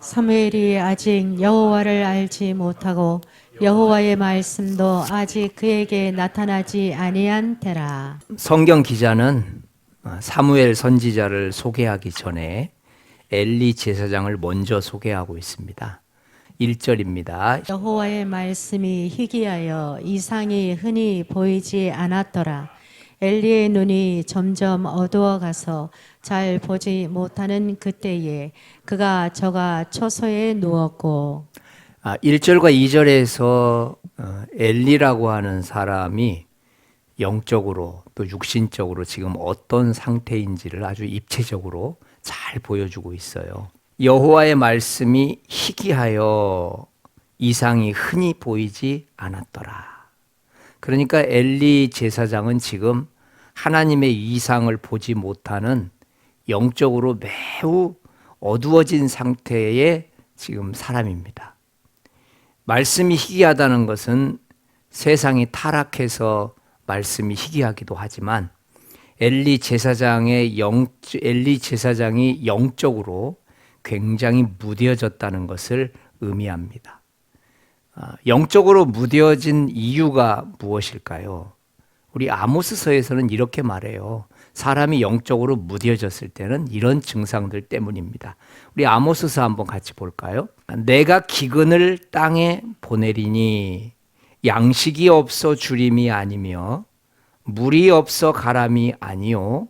사무엘이 아직 여호와를 알지 못하고 여호와의 말씀도 아직 그에게 나타나지 아니한 때라. 성경 기자는 사무엘 선지자를 소개하기 전에 엘리 제사장을 먼저 소개하고 있습니다. 1절입니다. 여호와의 말씀이 희귀하여 이상이 흔히 보이지 않았더라. 엘리의 눈이 점점 어두워가서 잘 보지 못하는 그때에 그가 저가 처소에 누웠고. 1절과 2절에서 엘리라고 하는 사람이 영적으로 또 육신적으로 지금 어떤 상태인지를 아주 입체적으로 잘 보여주고 있어요. 여호와의 말씀이 희귀하여 이상이 흔히 보이지 않았더라. 그러니까 엘리 제사장은 지금 하나님의 이상을 보지 못하는 영적으로 매우 어두워진 상태의 지금 사람입니다. 말씀이 희귀하다는 것은 세상이 타락해서 말씀이 희귀하기도 하지만 엘리 제사장이 영적으로 굉장히 무뎌졌다는 것을 의미합니다. 영적으로 무뎌진 이유가 무엇일까요? 우리 아모스서에서는 이렇게 말해요. 사람이 영적으로 무뎌졌을 때는 이런 증상들 때문입니다. 우리 아모스서 한번 같이 볼까요? 내가 기근을 땅에 보내리니 양식이 없어 주림이 아니며 물이 없어 가람이 아니요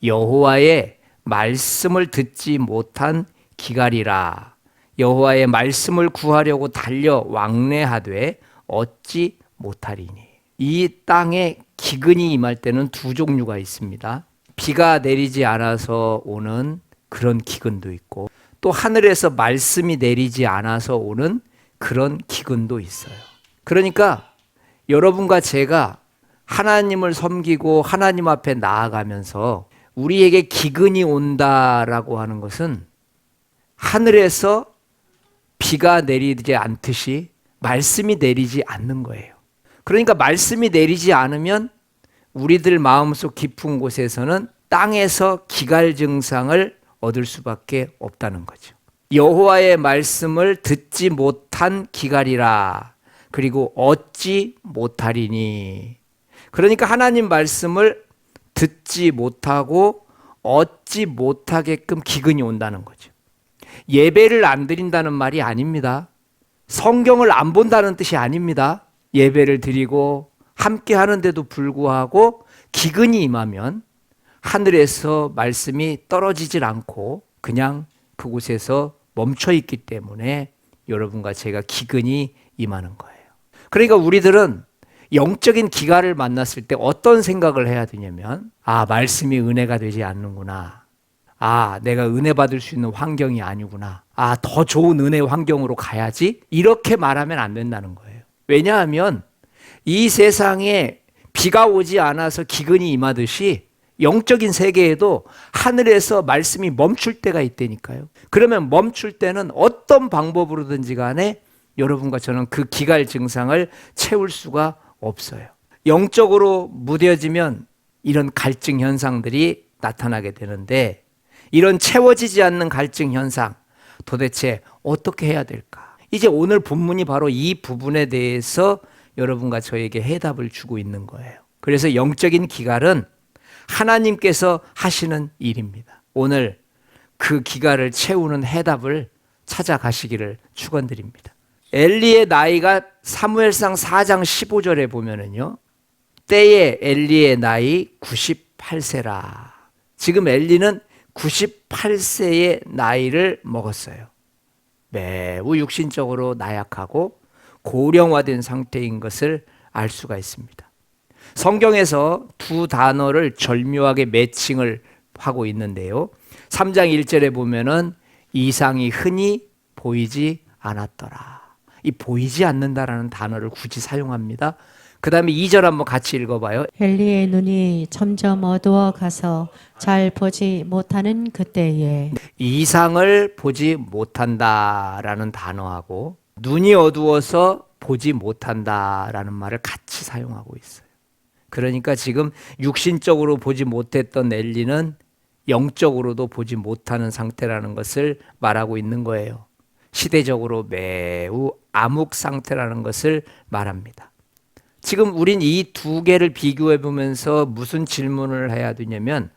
여호와의 말씀을 듣지 못한 기갈이라. 여호와의 말씀을 구하려고 달려 왕래하되 얻지 못하리니. 이 땅에 기근이 임할 때는 두 종류가 있습니다. 비가 내리지 않아서 오는 그런 기근도 있고 또 하늘에서 말씀이 내리지 않아서 오는 그런 기근도 있어요. 그러니까 여러분과 제가 하나님을 섬기고 하나님 앞에 나아가면서 우리에게 기근이 온다라고 하는 것은 하늘에서 비가 내리지 않듯이 말씀이 내리지 않는 거예요. 그러니까 말씀이 내리지 않으면 우리들 마음속 깊은 곳에서는 땅에서 기갈 증상을 얻을 수밖에 없다는 거죠. 여호와의 말씀을 듣지 못한 기갈이라. 그리고 얻지 못하리니. 그러니까 하나님 말씀을 듣지 못하고 얻지 못하게끔 기근이 온다는 거죠. 예배를 안 드린다는 말이 아닙니다. 성경을 안 본다는 뜻이 아닙니다. 예배를 드리고 함께 하는데도 불구하고 기근이 임하면 하늘에서 말씀이 떨어지질 않고 그냥 그곳에서 멈춰 있기 때문에 여러분과 제가 기근이 임하는 거예요. 그러니까 우리들은 영적인 기갈을 만났을 때 어떤 생각을 해야 되냐면 말씀이 은혜가 되지 않는구나. 내가 은혜 받을 수 있는 환경이 아니구나. 더 좋은 은혜 환경으로 가야지. 이렇게 말하면 안 된다는 거예요. 왜냐하면 이 세상에 비가 오지 않아서 기근이 임하듯이 영적인 세계에도 하늘에서 말씀이 멈출 때가 있다니까요. 그러면 멈출 때는 어떤 방법으로든지 간에 여러분과 저는 그 기갈 증상을 채울 수가 없어요. 영적으로 무뎌지면 이런 갈증 현상들이 나타나게 되는데 이런 채워지지 않는 갈증 현상 도대체 어떻게 해야 될까? 이제 오늘 본문이 바로 이 부분에 대해서 여러분과 저에게 해답을 주고 있는 거예요. 그래서 영적인 기갈은 하나님께서 하시는 일입니다. 오늘 그 기갈을 채우는 해답을 찾아가시기를 축원드립니다. 엘리의 나이가 사무엘상 4장 15절에 보면은요. 때에 엘리의 나이 98세라. 지금 엘리는 98세의 나이를 먹었어요. 매우 육신적으로 나약하고 고령화된 상태인 것을 알 수가 있습니다. 성경에서 두 단어를 절묘하게 매칭을 하고 있는데요. 3장 1절에 보면은 이상이 흔히 보이지 않았더라. 이 보이지 않는다라는 단어를 굳이 사용합니다. 그 다음에 2절 한번 같이 읽어봐요. 엘리의 눈이 점점 어두워 가서 잘 보지 못하는 그때에. 이상을 보지 못한다라는 단어하고 눈이 어두워서 보지 못한다라는 말을 같이 사용하고 있어요. 그러니까 지금 육신적으로 보지 못했던 엘리는 영적으로도 보지 못하는 상태라는 것을 말하고 있는 거예요. 시대적으로 매우 암흑 상태라는 것을 말합니다. 지금 우린 이 두 개를 비교해 보면서 무슨 질문을 해야 되냐면,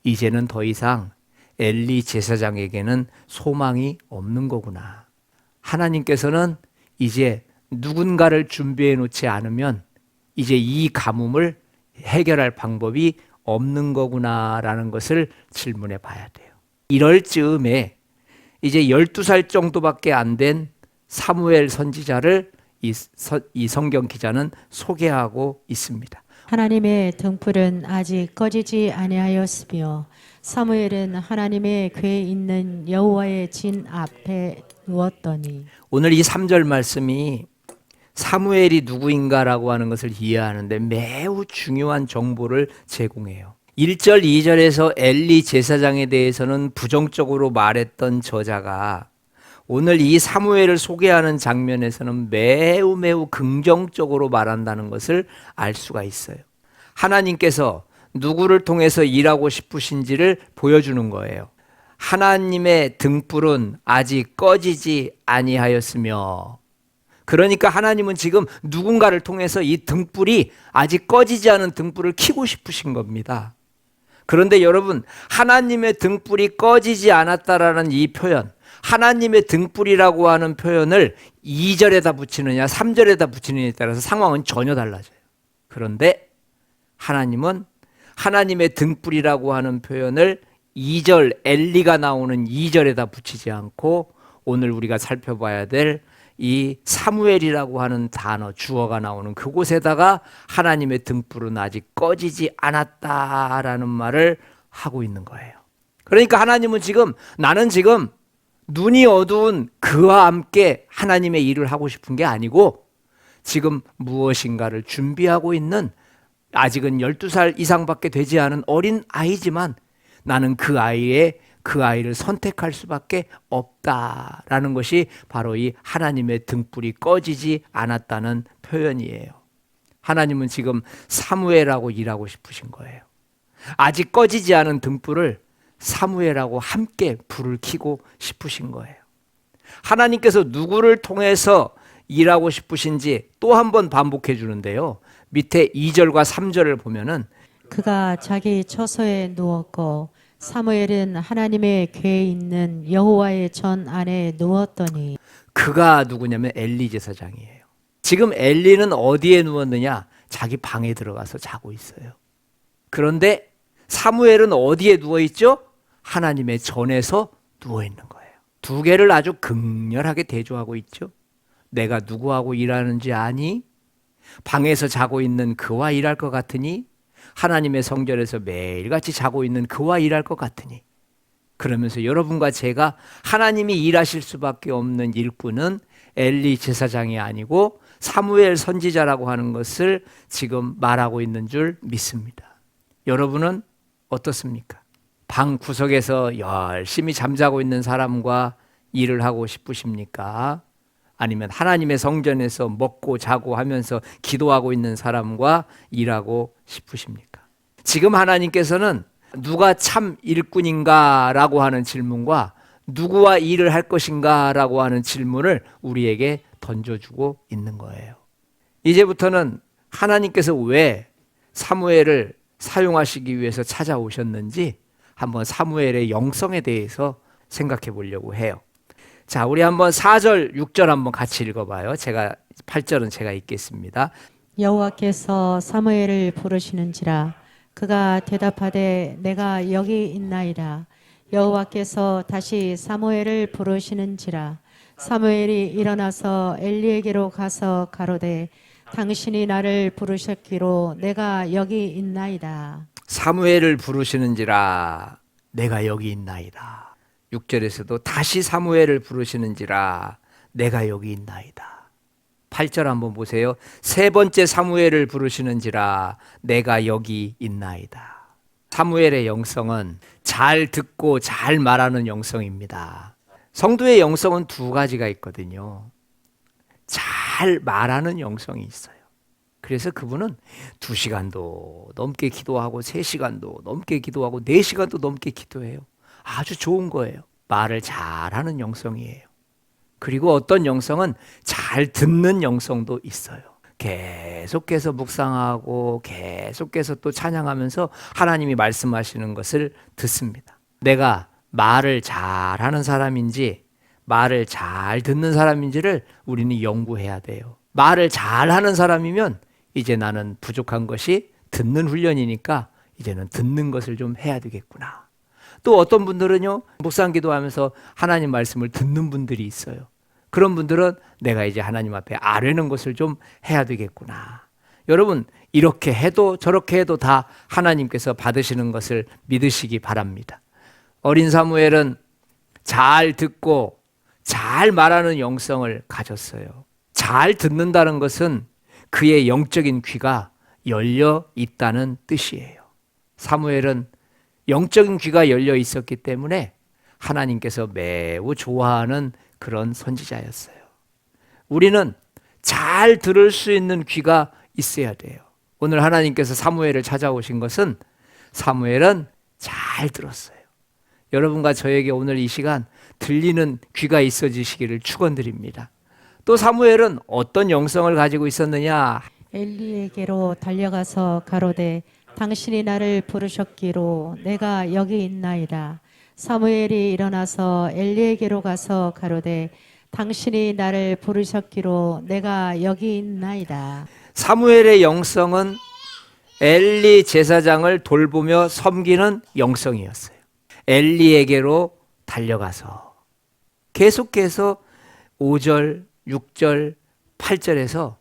이제는 더 이상 엘리 제사장에게는 소망이 없는 거구나. 하나님께서는 이제 누군가를 준비해 놓지 않으면 이제 이 가뭄을 해결할 방법이 없는 거구나라는 것을 질문해 봐야 돼요. 이럴 즈음에 이제 12살 정도밖에 안 된 사무엘 선지자를 이 성경 기자는 소개하고 있습니다. 하나님의 등불은 아직 꺼지지 아니하였으며 사무엘은 하나님의 궤에 있는 여호와의 진 앞에 누웠더니. 오늘 이 3절 말씀이 사무엘이 누구인가라고 하는 것을 이해하는데 매우 중요한 정보를 제공해요. 1절, 2절에서 엘리 제사장에 대해서는 부정적으로 말했던 저자가 오늘 이 사무엘을 소개하는 장면에서는 매우 긍정적으로 말한다는 것을 알 수가 있어요. 하나님께서 누구를 통해서 일하고 싶으신지를 보여주는 거예요. 하나님의 등불은 아직 꺼지지 아니하였으며, 그러니까 하나님은 지금 누군가를 통해서 이 등불이 아직 꺼지지 않은 등불을 켜고 싶으신 겁니다. 그런데 여러분, 하나님의 등불이 꺼지지 않았다라는 이 표현, 하나님의 등불이라고 하는 표현을 2절에다 붙이느냐 3절에다 붙이느냐에 따라서 상황은 전혀 달라져요. 그런데 하나님은 하나님의 등불이라고 하는 표현을 2절 엘리가 나오는 2절에다 붙이지 않고 오늘 우리가 살펴봐야 될 이 사무엘이라고 하는 단어 주어가 나오는 그곳에다가 하나님의 등불은 아직 꺼지지 않았다라는 말을 하고 있는 거예요. 그러니까 하나님은 지금 나는 지금 눈이 어두운 그와 함께 하나님의 일을 하고 싶은 게 아니고 지금 무엇인가를 준비하고 있는 아직은 12살 이상밖에 되지 않은 어린 아이지만 나는 그 아이를 선택할 수밖에 없다라는 것이 바로 이 하나님의 등불이 꺼지지 않았다는 표현이에요. 하나님은 지금 사무엘하고 일하고 싶으신 거예요. 아직 꺼지지 않은 등불을 사무엘하고 함께 불을 켜고 싶으신 거예요. 하나님께서 누구를 통해서 일하고 싶으신지 또 한 번 반복해 주는데요. 밑에 2절과 3절을 보면은 그가 자기 처소에 누웠고 사무엘은 하나님의 궤에 있는 여호와의 전 안에 누웠더니. 그가 누구냐면 엘리 제사장이에요. 지금 엘리는 어디에 누웠느냐? 자기 방에 들어가서 자고 있어요. 그런데 사무엘은 어디에 누워 있죠? 하나님의 전에서 누워 있는 거예요. 두 개를 아주 극렬하게 대조하고 있죠. 내가 누구하고 일하는지 아니? 방에서 자고 있는 그와 일할 것 같으니? 하나님의 성전에서 매일같이 자고 있는 그와 일할 것 같으니? 그러면서 여러분과 제가 하나님이 일하실 수밖에 없는 일꾼은 엘리 제사장이 아니고 사무엘 선지자라고 하는 것을 지금 말하고 있는 줄 믿습니다. 여러분은 어떻습니까? 방 구석에서 열심히 잠자고 있는 사람과 일을 하고 싶으십니까? 아니면 하나님의 성전에서 먹고 자고 하면서 기도하고 있는 사람과 일하고 싶으십니까? 지금 하나님께서는 누가 참 일꾼인가라고 하는 질문과 누구와 일을 할 것인가라고 하는 질문을 우리에게 던져주고 있는 거예요. 이제부터는 하나님께서 왜 사무엘을 사용하시기 위해서 찾아오셨는지 한번 사무엘의 영성에 대해서 생각해 보려고 해요. 자, 우리 한번 4절, 6절 한번 같이 읽어봐요. 8절은 제가 읽겠습니다. 여호와께서 사무엘을 부르시는지라 그가 대답하되 내가 여기 있나이다. 여호와께서 다시 사무엘을 부르시는지라 사무엘이 일어나서 엘리에게로 가서 가로되 당신이 나를 부르셨기로 내가 여기 있나이다. 사무엘을 부르시는지라 내가 여기 있나이다. 6절에서도 다시 사무엘을 부르시는지라 내가 여기 있나이다. 8절 한번 보세요. 세 번째 사무엘을 부르시는지라 내가 여기 있나이다. 사무엘의 영성은 잘 듣고 잘 말하는 영성입니다. 성도의 영성은 두 가지가 있거든요. 잘 말하는 영성이 있어요. 그래서 그분은 2시간도 넘게 기도하고 3시간도 넘게 기도하고 4시간도 넘게 기도해요. 아주 좋은 거예요. 말을 잘하는 영성이에요. 그리고 어떤 영성은 잘 듣는 영성도 있어요. 계속해서 묵상하고 계속해서 또 찬양하면서 하나님이 말씀하시는 것을 듣습니다. 내가 말을 잘하는 사람인지 말을 잘 듣는 사람인지를 우리는 연구해야 돼요. 말을 잘하는 사람이면 이제 나는 부족한 것이 듣는 훈련이니까 이제는 듣는 것을 좀 해야 되겠구나. 또 어떤 분들은요, 묵상 기도하면서 하나님 말씀을 듣는 분들이 있어요. 그런 분들은 내가 이제 하나님 앞에 아뢰는 것을 좀 해야 되겠구나. 여러분, 이렇게 해도 저렇게 해도 다 하나님께서 받으시는 것을 믿으시기 바랍니다. 어린 사무엘은 잘 듣고 잘 말하는 영성을 가졌어요. 잘 듣는다는 것은 그의 영적인 귀가 열려 있다는 뜻이에요. 사무엘은 영적인 귀가 열려 있었기 때문에 하나님께서 매우 좋아하는 그런 선지자였어요. 우리는 잘 들을 수 있는 귀가 있어야 돼요. 오늘 하나님께서 사무엘을 찾아오신 것은 사무엘은 잘 들었어요. 여러분과 저에게 오늘 이 시간 들리는 귀가 있어지시기를 축원드립니다. 또 사무엘은 어떤 영성을 가지고 있었느냐? 엘리에게로 달려가서 가로되 당신이 나를 부르셨기로 내가 여기 있나이다. 사무엘이 일어나서 엘리에게로 가서 가로되 당신이 나를 부르셨기로 내가 여기 있나이다. 사무엘의 영성은 엘리 제사장을 돌보며 섬기는 영성이었어요. 엘리에게로 달려가서 계속해서 5절, 6절, 8절에서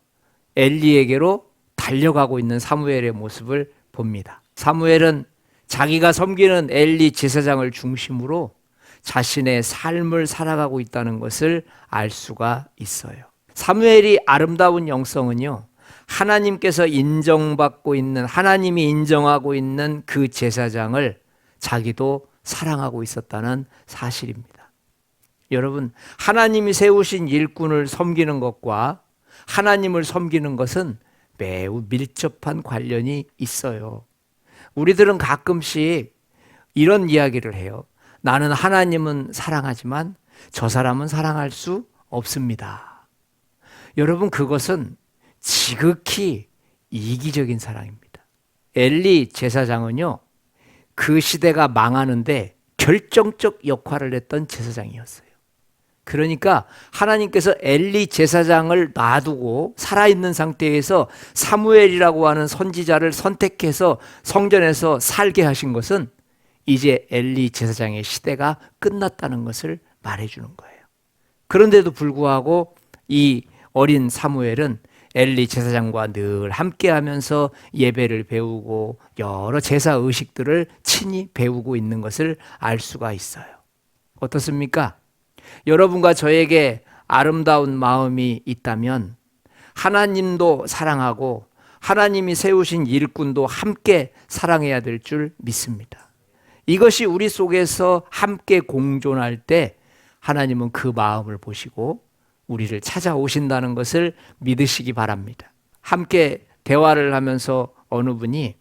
엘리에게로 달려가고 있는 사무엘의 모습을 봅니다. 사무엘은 자기가 섬기는 엘리 제사장을 중심으로 자신의 삶을 살아가고 있다는 것을 알 수가 있어요. 사무엘이 아름다운 영성은요, 하나님께서 인정받고 있는, 하나님이 인정하고 있는 그 제사장을 자기도 사랑하고 있었다는 사실입니다. 여러분, 하나님이 세우신 일꾼을 섬기는 것과 하나님을 섬기는 것은 매우 밀접한 관련이 있어요. 우리들은 가끔씩 이런 이야기를 해요. 나는 하나님은 사랑하지만 저 사람은 사랑할 수 없습니다. 여러분, 그것은 지극히 이기적인 사랑입니다. 엘리 제사장은요, 그 시대가 망하는데 결정적 역할을 했던 제사장이었어요. 그러니까 하나님께서 엘리 제사장을 놔두고 살아있는 상태에서 사무엘이라고 하는 선지자를 선택해서 성전에서 살게 하신 것은 이제 엘리 제사장의 시대가 끝났다는 것을 말해주는 거예요. 그런데도 불구하고 이 어린 사무엘은 엘리 제사장과 늘 함께하면서 예배를 배우고 여러 제사 의식들을 친히 배우고 있는 것을 알 수가 있어요. 어떻습니까? 여러분과 저에게 아름다운 마음이 있다면 하나님도 사랑하고 하나님이 세우신 일꾼도 함께 사랑해야 될 줄 믿습니다. 이것이 우리 속에서 함께 공존할 때 하나님은 그 마음을 보시고 우리를 찾아오신다는 것을 믿으시기 바랍니다. 함께 대화를 하면서 어느 분이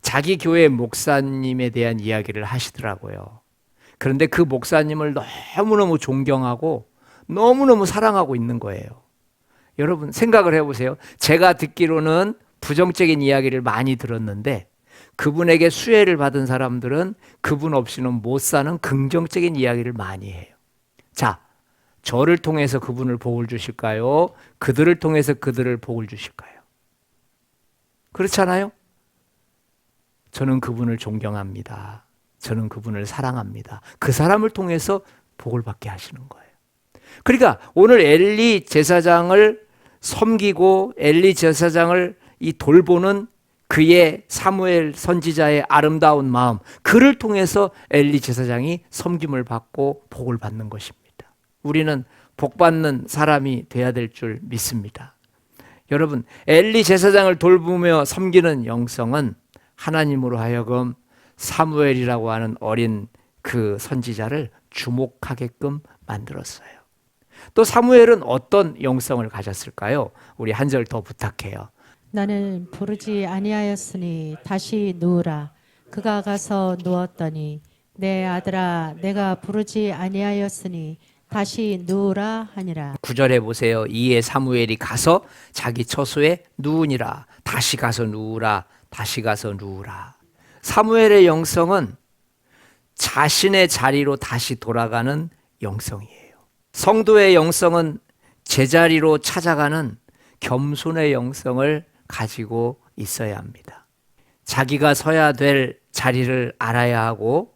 자기 교회 목사님에 대한 이야기를 하시더라고요. 그런데 그 목사님을 너무너무 존경하고 너무너무 사랑하고 있는 거예요. 여러분, 생각을 해보세요. 제가 듣기로는 부정적인 이야기를 많이 들었는데 그분에게 수혜를 받은 사람들은 그분 없이는 못 사는 긍정적인 이야기를 많이 해요. 자, 저를 통해서 그분을 복을 주실까요? 그들을 통해서 그들을 복을 주실까요? 그렇잖아요? 저는 그분을 존경합니다. 저는 그분을 사랑합니다. 그 사람을 통해서 복을 받게 하시는 거예요. 그러니까 오늘 엘리 제사장을 섬기고 엘리 제사장을 이 돌보는 그의 사무엘 선지자의 아름다운 마음, 그를 통해서 엘리 제사장이 섬김을 받고 복을 받는 것입니다. 우리는 복받는 사람이 돼야 될 줄 믿습니다. 여러분, 엘리 제사장을 돌보며 섬기는 영성은 하나님으로 하여금 사무엘이라고 하는 어린 그 선지자를 주목하게끔 만들었어요. 또 사무엘은 어떤 영성을 가졌을까요? 우리 한 절 더 부탁해요. 나는 부르지 아니하였으니 다시 누우라. 그가 가서 누웠더니 내 아들아 내가 부르지 아니하였으니 다시 누우라 하니라. 9절에 보세요. 이에 사무엘이 가서 자기 처소에 누우니라. 다시 가서 누우라. 다시 가서 누우라. 사무엘의 영성은 자신의 자리로 다시 돌아가는 영성이에요. 성도의 영성은 제자리로 찾아가는 겸손의 영성을 가지고 있어야 합니다. 자기가 서야 될 자리를 알아야 하고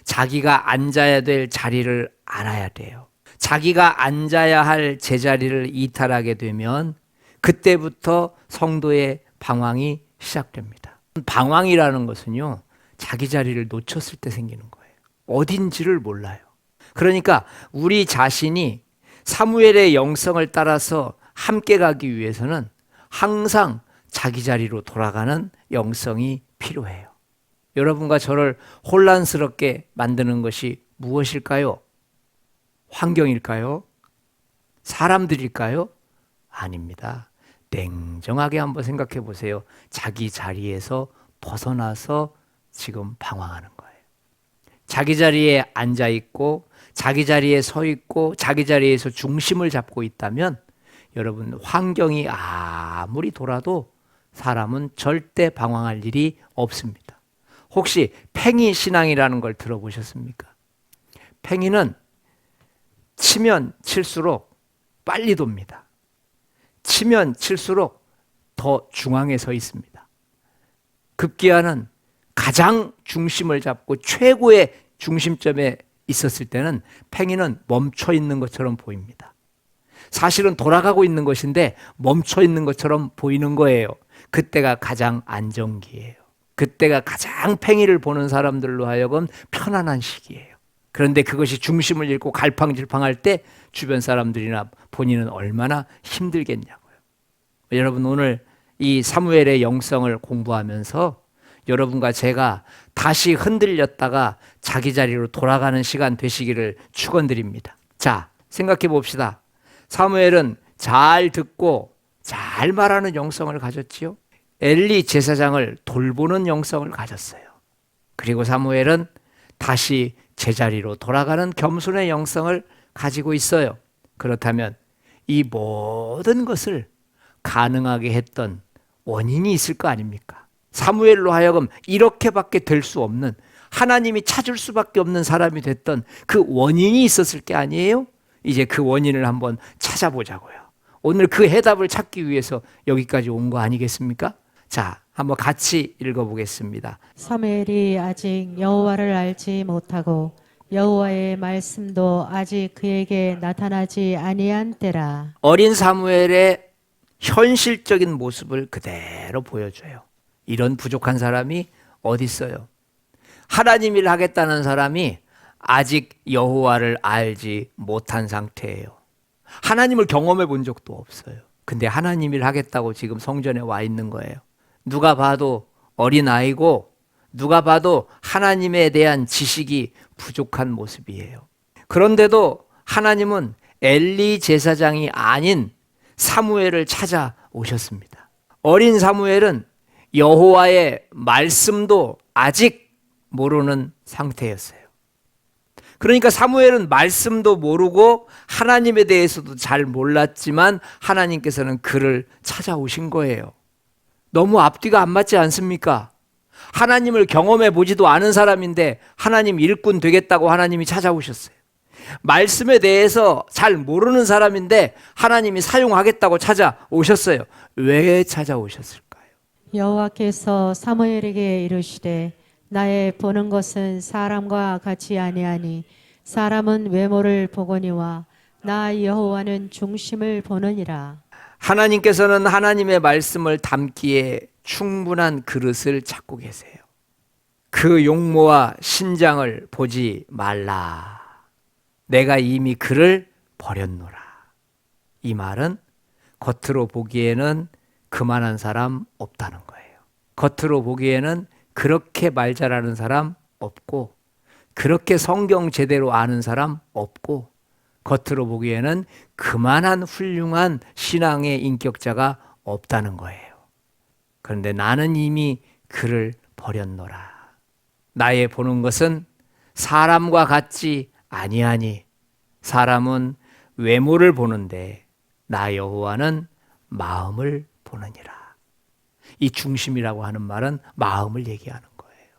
자기가 앉아야 될 자리를 알아야 돼요. 자기가 앉아야 할 제자리를 이탈하게 되면 그때부터 성도의 방황이 시작됩니다. 방황이라는 것은요, 자기 자리를 놓쳤을 때 생기는 거예요. 어딘지를 몰라요. 그러니까 우리 자신이 사무엘의 영성을 따라서 함께 가기 위해서는 항상 자기 자리로 돌아가는 영성이 필요해요. 여러분과 저를 혼란스럽게 만드는 것이 무엇일까요? 환경일까요? 사람들일까요? 아닙니다. 냉정하게 한번 생각해 보세요. 자기 자리에서 벗어나서 지금 방황하는 거예요. 자기 자리에 앉아 있고 자기 자리에 서 있고 자기 자리에서 중심을 잡고 있다면 여러분, 환경이 아무리 돌아도 사람은 절대 방황할 일이 없습니다. 혹시 팽이 신앙이라는 걸 들어보셨습니까? 팽이는 치면 칠수록 빨리 돕니다. 치면 칠수록 더 중앙에 서 있습니다. 급기야는 가장 중심을 잡고 최고의 중심점에 있었을 때는 팽이는 멈춰 있는 것처럼 보입니다. 사실은 돌아가고 있는 것인데 멈춰 있는 것처럼 보이는 거예요. 그때가 가장 안정기예요. 그때가 가장 팽이를 보는 사람들로 하여금 편안한 시기예요. 그런데 그것이 중심을 잃고 갈팡질팡할 때 주변 사람들이나 본인은 얼마나 힘들겠냐고요. 여러분, 오늘 이 사무엘의 영성을 공부하면서 여러분과 제가 다시 흔들렸다가 자기 자리로 돌아가는 시간 되시기를 축원드립니다. 자, 생각해 봅시다. 사무엘은 잘 듣고 잘 말하는 영성을 가졌지요. 엘리 제사장을 돌보는 영성을 가졌어요. 그리고 사무엘은 다시 제자리로 돌아가는 겸손의 영성을 가지고 있어요. 그렇다면 이 모든 것을 가능하게 했던 원인이 있을 거 아닙니까? 사무엘로 하여금 이렇게밖에 될 수 없는, 하나님이 찾을 수밖에 없는 사람이 됐던 그 원인이 있었을 게 아니에요? 이제 그 원인을 한번 찾아보자고요. 오늘 그 해답을 찾기 위해서 여기까지 온 거 아니겠습니까? 자, 한번 같이 읽어보겠습니다. 사무엘이 아직 여호와를 알지 못하고 여호와의 말씀도 아직 그에게 나타나지 아니한 때라. 어린 사무엘의 현실적인 모습을 그대로 보여줘요. 이런 부족한 사람이 어디 있어요? 하나님 일 하겠다는 사람이 아직 여호와를 알지 못한 상태예요. 하나님을 경험해 본 적도 없어요. 근데 하나님 일 하겠다고 지금 성전에 와 있는 거예요. 누가 봐도 어린아이고 누가 봐도 하나님에 대한 지식이 부족한 모습이에요. 그런데도 하나님은 엘리 제사장이 아닌 사무엘을 찾아오셨습니다. 어린 사무엘은 여호와의 말씀도 아직 모르는 상태였어요. 그러니까 사무엘은 말씀도 모르고 하나님에 대해서도 잘 몰랐지만 하나님께서는 그를 찾아오신 거예요. 너무 앞뒤가 안 맞지 않습니까? 하나님을 경험해 보지도 않은 사람인데 하나님 일꾼 되겠다고 하나님이 찾아오셨어요. 말씀에 대해서 잘 모르는 사람인데 하나님이 사용하겠다고 찾아오셨어요. 왜 찾아오셨을까요? 여호와께서 사무엘에게 이르시되 나의 보는 것은 사람과 같이 아니하니 사람은 외모를 보거니와 나 여호와는 중심을 보느니라. 하나님께서는 하나님의 말씀을 담기에 충분한 그릇을 찾고 계세요. 그 용모와 신장을 보지 말라. 내가 이미 그를 버렸노라. 이 말은 겉으로 보기에는 그만한 사람 없다는 거예요. 겉으로 보기에는 그렇게 말 잘하는 사람 없고 그렇게 성경 제대로 아는 사람 없고 겉으로 보기에는 그만한 훌륭한 신앙의 인격자가 없다는 거예요. 그런데 나는 이미 그를 버렸노라. 나의 보는 것은 사람과 같지 아니하니 사람은 외모를 보는데 나 여호와는 마음을 보느니라. 이 중심이라고 하는 말은 마음을 얘기하는 거예요.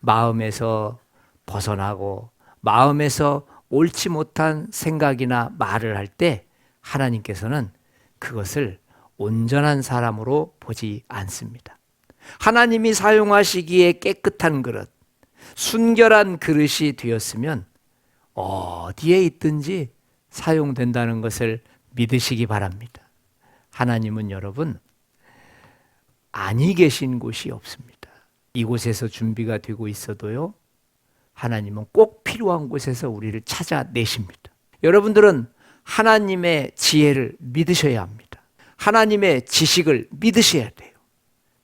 마음에서 벗어나고 마음에서 옳지 못한 생각이나 말을 할 때 하나님께서는 그것을 온전한 사람으로 보지 않습니다. 하나님이 사용하시기에 깨끗한 그릇, 순결한 그릇이 되었으면 어디에 있든지 사용된다는 것을 믿으시기 바랍니다. 하나님은 여러분 아니 계신 곳이 없습니다. 이곳에서 준비가 되고 있어도요, 하나님은 꼭 필요한 곳에서 우리를 찾아내십니다. 여러분들은 하나님의 지혜를 믿으셔야 합니다. 하나님의 지식을 믿으셔야 돼요.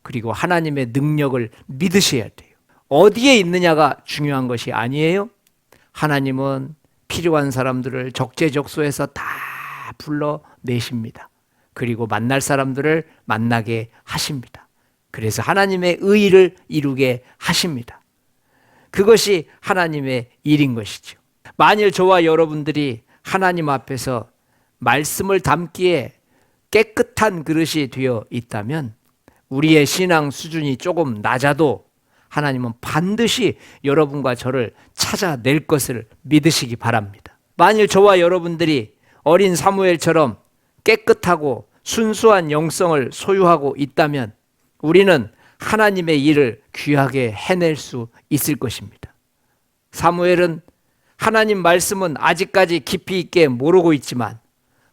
그리고 하나님의 능력을 믿으셔야 돼요. 어디에 있느냐가 중요한 것이 아니에요. 하나님은 필요한 사람들을 적재적소에서 다 불러내십니다. 그리고 만날 사람들을 만나게 하십니다. 그래서 하나님의 의의를 이루게 하십니다. 그것이 하나님의 일인 것이죠. 만일 저와 여러분들이 하나님 앞에서 말씀을 담기에 깨끗한 그릇이 되어 있다면 우리의 신앙 수준이 조금 낮아도 하나님은 반드시 여러분과 저를 찾아낼 것을 믿으시기 바랍니다. 만일 저와 여러분들이 어린 사무엘처럼 깨끗하고 순수한 영성을 소유하고 있다면 우리는 하나님의 일을 귀하게 해낼 수 있을 것입니다. 사무엘은 하나님 말씀은 아직까지 깊이 있게 모르고 있지만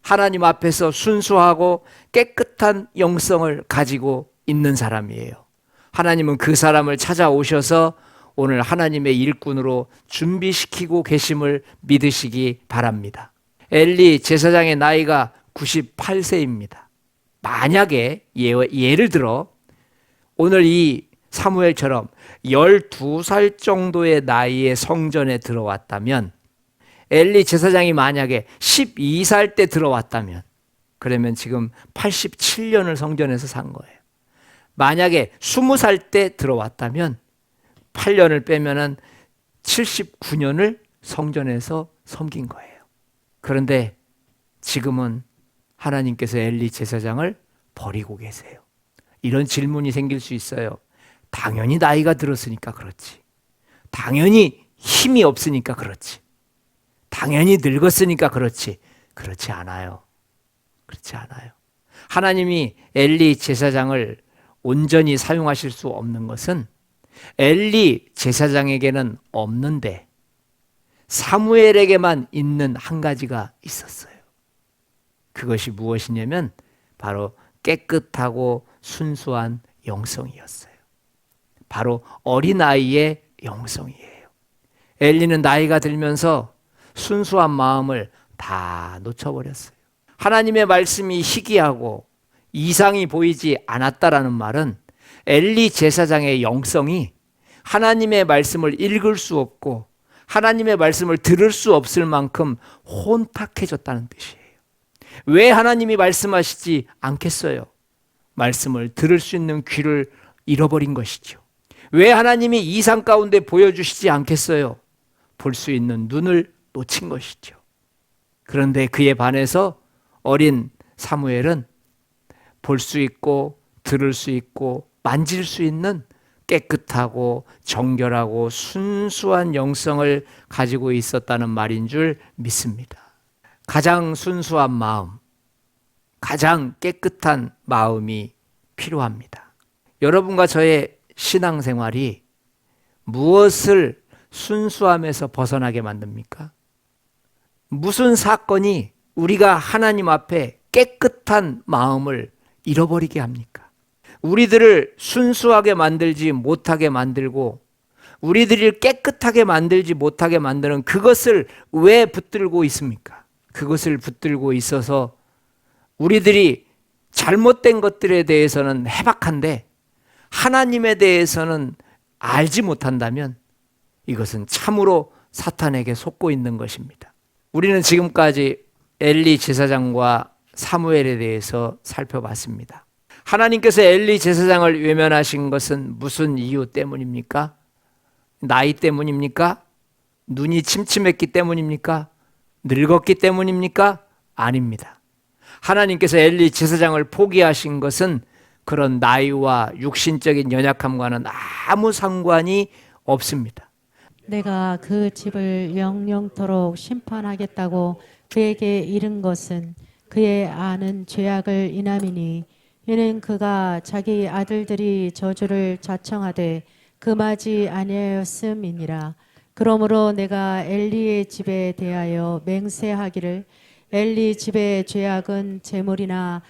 하나님 앞에서 순수하고 깨끗한 영성을 가지고 있는 사람이에요. 하나님은 그 사람을 찾아오셔서 오늘 하나님의 일꾼으로 준비시키고 계심을 믿으시기 바랍니다. 엘리 제사장의 나이가 98세입니다. 만약에 예를 들어 오늘 이 사무엘처럼 12살 정도의 나이에 성전에 들어왔다면, 엘리 제사장이 만약에 12살 때 들어왔다면, 그러면 지금 87년을 성전에서 산 거예요. 만약에 20살 때 들어왔다면 8년을 빼면은 79년을 성전에서 섬긴 거예요. 그런데 지금은 하나님께서 엘리 제사장을 버리고 계세요. 이런 질문이 생길 수 있어요. 당연히 나이가 들었으니까 그렇지. 당연히 힘이 없으니까 그렇지. 당연히 늙었으니까 그렇지. 그렇지 않아요. 그렇지 않아요. 하나님이 엘리 제사장을 온전히 사용하실 수 없는 것은 엘리 제사장에게는 없는데 사무엘에게만 있는 한 가지가 있었어요. 그것이 무엇이냐면 바로 깨끗하고 순수한 영성이었어요. 바로 어린아이의 영성이에요. 엘리는 나이가 들면서 순수한 마음을 다 놓쳐버렸어요. 하나님의 말씀이 희귀하고 이상이 보이지 않았다라는 말은 엘리 제사장의 영성이 하나님의 말씀을 읽을 수 없고 하나님의 말씀을 들을 수 없을 만큼 혼탁해졌다는 뜻이에요. 왜 하나님이 말씀하시지 않겠어요? 말씀을 들을 수 있는 귀를 잃어버린 것이죠. 왜 하나님이 이상 가운데 보여주시지 않겠어요? 볼 수 있는 눈을 놓친 것이죠. 그런데 그에 반해서 어린 사무엘은 볼 수 있고 들을 수 있고 만질 수 있는 깨끗하고 정결하고 순수한 영성을 가지고 있었다는 말인 줄 믿습니다. 가장 순수한 마음, 가장 깨끗한 마음이 필요합니다. 여러분과 저의 신앙생활이 무엇을 순수함에서 벗어나게 만듭니까? 무슨 사건이 우리가 하나님 앞에 깨끗한 마음을 잃어버리게 합니까? 우리들을 순수하게 만들지 못하게 만들고 우리들을 깨끗하게 만들지 못하게 만드는 그것을 왜 붙들고 있습니까? 그것을 붙들고 있어서 우리들이 잘못된 것들에 대해서는 해박한데 하나님에 대해서는 알지 못한다면 이것은 참으로 사탄에게 속고 있는 것입니다. 우리는 지금까지 엘리 제사장과 사무엘에 대해서 살펴봤습니다. 하나님께서 엘리 제사장을 외면하신 것은 무슨 이유 때문입니까? 나이 때문입니까? 눈이 침침했기 때문입니까? 늙었기 때문입니까? 아닙니다. 하나님께서 엘리 제사장을 포기하신 것은 그런 나이와 육신적인 연약함과는 아무 상관이 없습니다. 내가 그 집을 영영토록 심판하겠다고 그에게 이른 것은 그의 아는 죄악을 인함이니 이는 그가 자기 아들들이 저주를 자청하되 금하지 아니하였음이니라. 그러므로 내가 엘리의 집에 대하여 맹세하기를 엘리 집의 죄악은 재물이나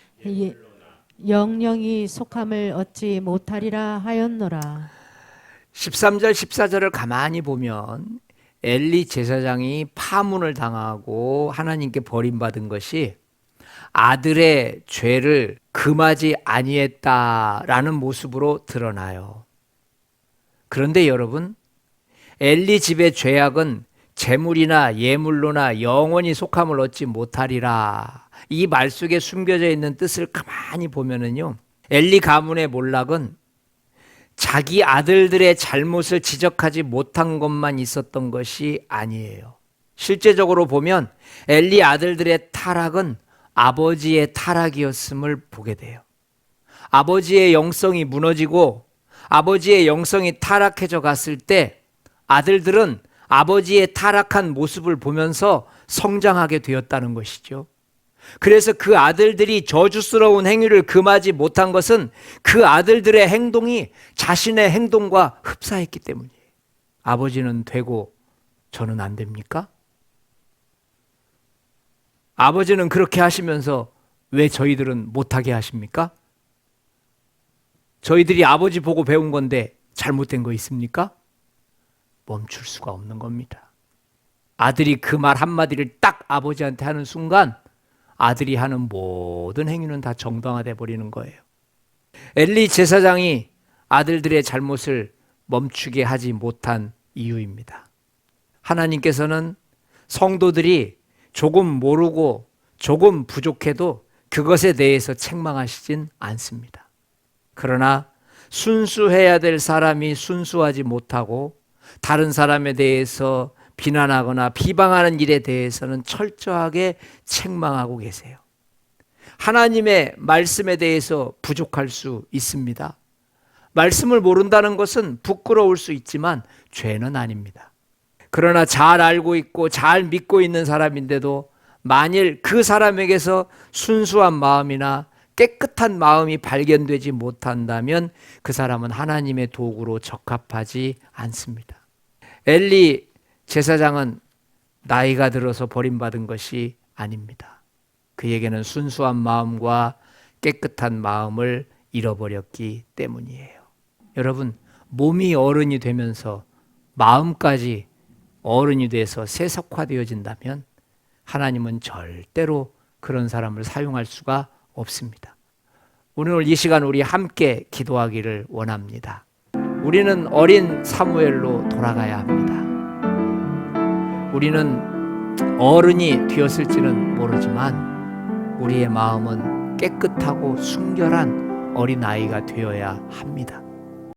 영영이 속함을 얻지 못하리라 하였노라. 13절 14절을 가만히 보면 엘리 제사장이 파문을 당하고 하나님께 버림받은 것이 아들의 죄를 금하지 아니했다라는 모습으로 드러나요. 그런데 여러분, 엘리 집의 죄악은 재물이나 예물로나 영원히 속함을 얻지 못하리라. 이 말 속에 숨겨져 있는 뜻을 가만히 보면은요, 엘리 가문의 몰락은 자기 아들들의 잘못을 지적하지 못한 것만 있었던 것이 아니에요. 실제적으로 보면 엘리 아들들의 타락은 아버지의 타락이었음을 보게 돼요. 아버지의 영성이 무너지고 아버지의 영성이 타락해져 갔을 때 아들들은 아버지의 타락한 모습을 보면서 성장하게 되었다는 것이죠. 그래서 그 아들들이 저주스러운 행위를 금하지 못한 것은 그 아들들의 행동이 자신의 행동과 흡사했기 때문이에요. 아버지는 되고 저는 안 됩니까? 아버지는 그렇게 하시면서 왜 저희들은 못하게 하십니까? 저희들이 아버지 보고 배운 건데 잘못된 거 있습니까? 멈출 수가 없는 겁니다. 아들이 그 말 한마디를 딱 아버지한테 하는 순간 아들이 하는 모든 행위는 다 정당화돼 버리는 거예요. 엘리 제사장이 아들들의 잘못을 멈추게 하지 못한 이유입니다. 하나님께서는 성도들이 조금 모르고 조금 부족해도 그것에 대해서 책망하시진 않습니다. 그러나 순수해야 될 사람이 순수하지 못하고 다른 사람에 대해서 비난하거나 비방하는 일에 대해서는 철저하게 책망하고 계세요. 하나님의 말씀에 대해서 부족할 수 있습니다. 말씀을 모른다는 것은 부끄러울 수 있지만 죄는 아닙니다. 그러나 잘 알고 있고 잘 믿고 있는 사람인데도 만일 그 사람에게서 순수한 마음이나 깨끗한 마음이 발견되지 못한다면 그 사람은 하나님의 도구로 적합하지 않습니다. 엘리 제사장은 나이가 들어서 버림받은 것이 아닙니다. 그에게는 순수한 마음과 깨끗한 마음을 잃어버렸기 때문이에요. 여러분, 몸이 어른이 되면서 마음까지 어른이 돼서 세속화되어진다면 하나님은 절대로 그런 사람을 사용할 수가 없습니다. 오늘 이 시간 우리 함께 기도하기를 원합니다. 우리는 어린 사무엘로 돌아가야 합니다. 우리는 어른이 되었을지는 모르지만 우리의 마음은 깨끗하고 순결한 어린아이가 되어야 합니다.